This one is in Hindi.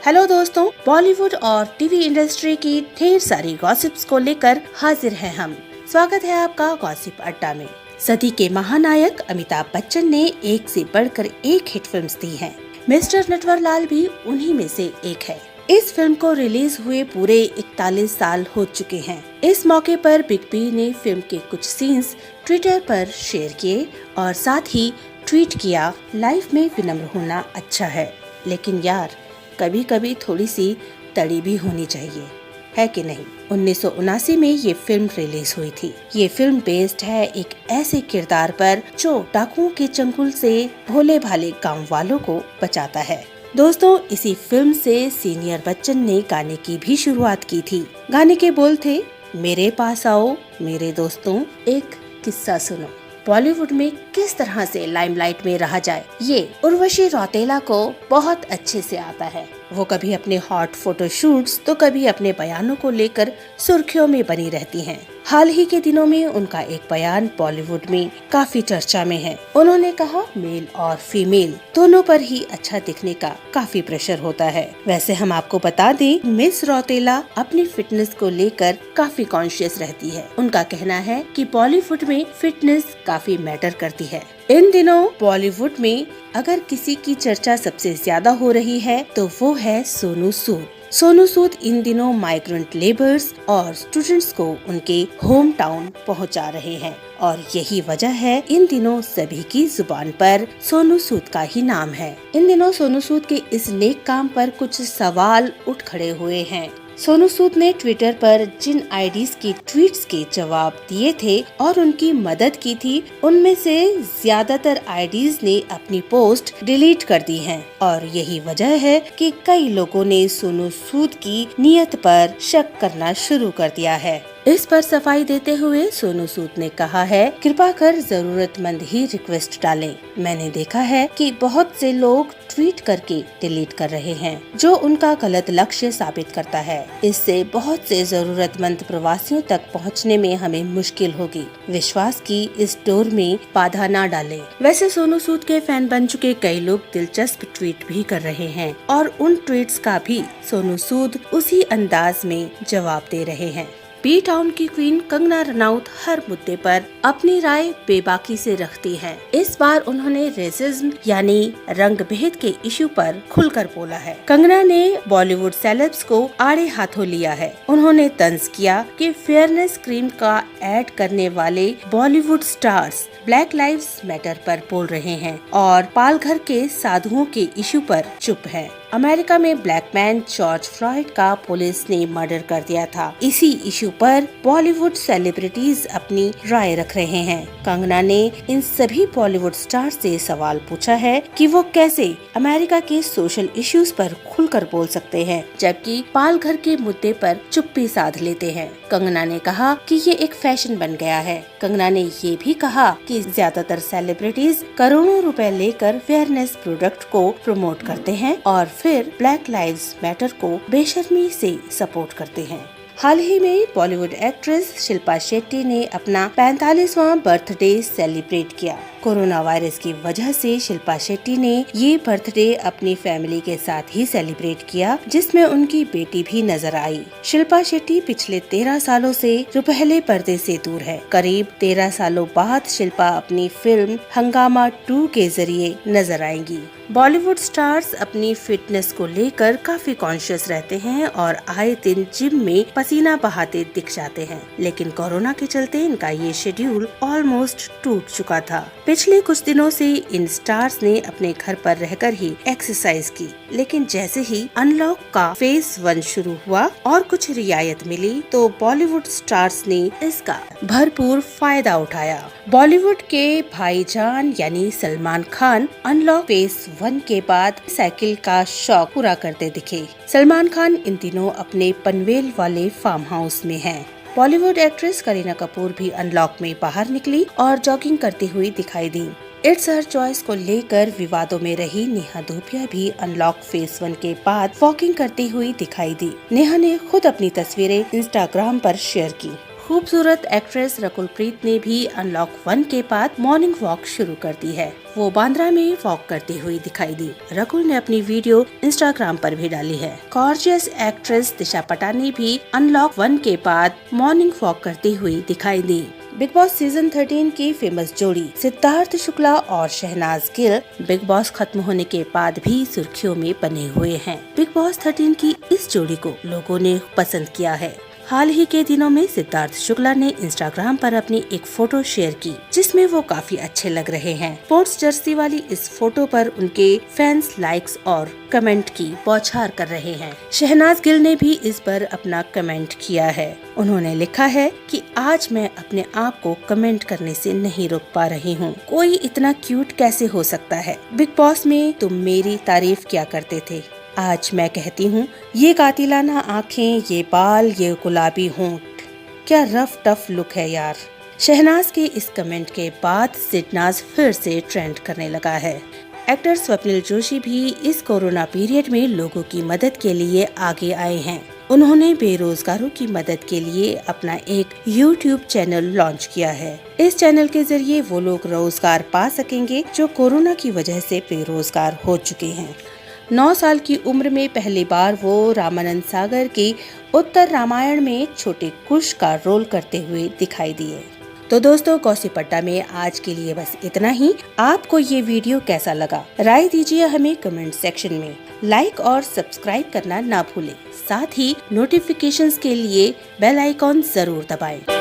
हेलो दोस्तों, बॉलीवुड और टीवी इंडस्ट्री की ढेर सारी गॉसिप्स को लेकर हाजिर हैं हम। स्वागत है आपका गॉसिप अड्डा में। सदी के महानायक अमिताभ बच्चन ने एक से बढ़कर एक हिट फिल्म्स दी हैं। मिस्टर नटवरलाल भी उन्हीं में से एक है। इस फिल्म को रिलीज हुए पूरे 41 साल हो चुके हैं। इस मौके पर बिग बी ने फिल्म के कुछ सीन्स ट्विटर पर शेयर किए और साथ ही ट्वीट किया, लाइफ में विनम्र होना अच्छा है, लेकिन यार कभी कभी थोड़ी सी तड़ी भी होनी चाहिए, है कि नहीं। 1979 में ये फिल्म रिलीज हुई थी। ये फिल्म बेस्ड है एक ऐसे किरदार पर जो डाकुओं के चंगुल से भोले भाले गांव वालों को बचाता है। दोस्तों, इसी फिल्म से सीनियर बच्चन ने गाने की भी शुरुआत की थी। गाने के बोल थे, मेरे पास आओ मेरे दोस्तों, एक किस्सा सुनो। बॉलीवुड में किस तरह से लाइमलाइट में रहा जाए, ये उर्वशी रौतेला को बहुत अच्छे से आता है। वो कभी अपने हॉट फोटोशूट्स तो कभी अपने बयानों को लेकर सुर्खियों में बनी रहती हैं। हाल ही के दिनों में उनका एक बयान बॉलीवुड में काफी चर्चा में है। उन्होंने कहा, मेल और फीमेल दोनों पर ही अच्छा दिखने का काफी प्रेशर होता है। वैसे हम आपको बता दें, मिस रौतेला अपनी फिटनेस को लेकर काफी कॉन्शियस रहती है। उनका कहना है कि बॉलीवुड में फिटनेस काफी मैटर करती है। इन दिनों बॉलीवुड में अगर किसी की चर्चा सबसे ज्यादा हो रही है तो वो है सोनू सूद। सोनू सूद इन दिनों माइग्रेंट लेबर्स और स्टूडेंट्स को उनके होम टाउन पहुँचा रहे हैं और यही वजह है इन दिनों सभी की जुबान पर सोनू सूद का ही नाम है। इन दिनों सोनू सूद के इस नेक काम पर कुछ सवाल उठ खड़े हुए हैं। सोनू सूद ने ट्विटर पर जिन आईडीज की ट्वीट्स के जवाब दिए थे और उनकी मदद की थी, उनमें से ज्यादातर आईडीज ने अपनी पोस्ट डिलीट कर दी हैं और यही वजह है कि कई लोगों ने सोनू सूद की नीयत पर शक करना शुरू कर दिया है। इस पर सफाई देते हुए सोनू सूद ने कहा है, कृपा कर जरूरतमंद ही रिक्वेस्ट डालें। मैंने देखा है कि बहुत से लोग ट्वीट करके डिलीट कर रहे हैं, जो उनका गलत लक्ष्य साबित करता है। इससे बहुत से जरूरतमंद प्रवासियों तक पहुंचने में हमें मुश्किल होगी। विश्वास की इस डोर में बाधा न डालें। वैसे सोनू सूद के फैन बन चुके कई लोग दिलचस्प ट्वीट भी कर रहे हैं और उन ट्वीट्स का भी सोनू सूद उसी अंदाज में जवाब दे रहे हैं। बी टाउन की क्वीन कंगना रनौत हर मुद्दे पर अपनी राय बेबाकी से रखती हैं। इस बार उन्होंने रेसिज्म यानी रंग भेद के इशू पर खुलकर बोला है। कंगना ने बॉलीवुड सेलेब्स को आड़े हाथों लिया है। उन्होंने तंज किया कि फेयरनेस क्रीम का ऐड करने वाले Bollywood stars black lives matter पर बोल रहे हैं और पालघर के साधुओं के इशू पर चुप हैं। अमेरिका में ब्लैक मैन जॉर्ज फ्लॉयड का पुलिस ने मर्डर कर दिया था। इसी इशू पर बॉलीवुड सेलिब्रिटीज अपनी राय रख रहे हैं। कंगना ने इन सभी बॉलीवुड स्टार से सवाल पूछा है कि वो कैसे अमेरिका के सोशल इश्यूज पर खुलकर बोल सकते हैं, जबकि पालघर के मुद्दे पर चुप्पी साध लेते हैं। कंगना ने कहा कि ये एक फैशन बन गया है। कंगना ने ये भी कहा कि ज्यादातर सेलिब्रिटीज करोड़ों रुपए लेकर फेयरनेस प्रोडक्ट को प्रमोट करते हैं और फिर ब्लैक लाइव्स मैटर को बेशर्मी से सपोर्ट करते हैं। हाल ही में बॉलीवुड एक्ट्रेस शिल्पा शेट्टी ने अपना 45वां बर्थडे सेलिब्रेट किया। कोरोना वायरस की वजह से शिल्पा शेट्टी ने ये बर्थडे अपनी फैमिली के साथ ही सेलिब्रेट किया, जिसमें उनकी बेटी भी नजर आई। शिल्पा शेट्टी पिछले 13 सालों से रुपहले पर्दे से दूर है। करीब 13 सालों बाद शिल्पा अपनी फिल्म हंगामा 2 के जरिए नजर आएंगी। बॉलीवुड स्टार्स अपनी फिटनेस को लेकर काफी कॉन्शियस रहते हैं और आए दिन जिम में पसीना बहाते दिख जाते हैं, लेकिन कोरोना के चलते इनका ये शेड्यूल ऑलमोस्ट टूट चुका था। पिछले कुछ दिनों से इन स्टार्स ने अपने घर पर रहकर ही एक्सरसाइज की, लेकिन जैसे ही अनलॉक का फेज 1 शुरू हुआ और कुछ रियायत मिली तो बॉलीवुड स्टार्स ने इसका भरपूर फायदा उठाया। बॉलीवुड के भाईजान यानी सलमान खान अनलॉक फेज 1 के बाद साइकिल का शौक पूरा करते दिखे। सलमान खान इन दिनों अपने पनवेल वाले फार्म हाउस में हैं। बॉलीवुड एक्ट्रेस करीना कपूर भी अनलॉक में बाहर निकली और जॉगिंग करती हुई दिखाई दी। इट्स हर चॉइस को लेकर विवादों में रही नेहा धूपिया भी अनलॉक फेज 1 के बाद वॉकिंग करती हुई दिखाई दी। नेहा ने खुद अपनी तस्वीरें इंस्टाग्राम पर शेयर की। खूबसूरत एक्ट्रेस रकुल प्रीत ने भी अनलॉक 1 के बाद मॉर्निंग वॉक शुरू कर दी है। वो बांद्रा में वॉक करती हुई दिखाई दी। रकुल ने अपनी वीडियो इंस्टाग्राम पर भी डाली है। गॉर्जियस एक्ट्रेस दिशा पटानी भी अनलॉक 1 के बाद मॉर्निंग वॉक करती हुई दिखाई दी। बिग बॉस सीजन 13 की फेमस जोड़ी सिद्धार्थ शुक्ला और शहनाज गिल बिग बॉस खत्म होने के बाद भी सुर्खियों में बने हुए हैं। बिग बॉस 13 की इस जोड़ी को लोगों ने पसंद किया है। हाल ही के दिनों में सिद्धार्थ शुक्ला ने इंस्टाग्राम पर अपनी एक फोटो शेयर की, जिसमें वो काफी अच्छे लग रहे हैं। स्पोर्ट्स जर्सी वाली इस फोटो पर उनके फैंस लाइक्स और कमेंट की बौछार कर रहे हैं। शहनाज गिल ने भी इस पर अपना कमेंट किया है। उन्होंने लिखा है कि आज मैं अपने आप को कमेंट करने से नहीं रोक पा रही हूँ। कोई इतना क्यूट कैसे हो सकता है? बिग बॉस में तुम मेरी तारीफ क्या करते थे, आज मैं कहती हूँ ये कातिलाना आँखें, ये बाल, ये गुलाबी होंठ, क्या रफ टफ लुक है यार। शहनाज के इस कमेंट के बाद सिडनाज फिर से ट्रेंड करने लगा है। एक्टर स्वप्निल जोशी भी इस कोरोना पीरियड में लोगों की मदद के लिए आगे आए हैं। उन्होंने बेरोजगारों की मदद के लिए अपना एक YouTube चैनल लॉन्च किया है। इस चैनल के जरिए वो लोग रोजगार पा सकेंगे जो कोरोना की वजह से बेरोजगार हो चुके हैं। 9 साल की उम्र में पहली बार वो रामानंद सागर की उत्तर रामायण में छोटे कुश का रोल करते हुए दिखाई दिए। तो दोस्तों, गॉसिप अड्डा में आज के लिए बस इतना ही। आपको ये वीडियो कैसा लगा, राय दीजिए हमें कमेंट सेक्शन में। लाइक और सब्सक्राइब करना ना भूलें। साथ ही नोटिफिकेशंस के लिए बेल आइकॉन जरूर दबाएं।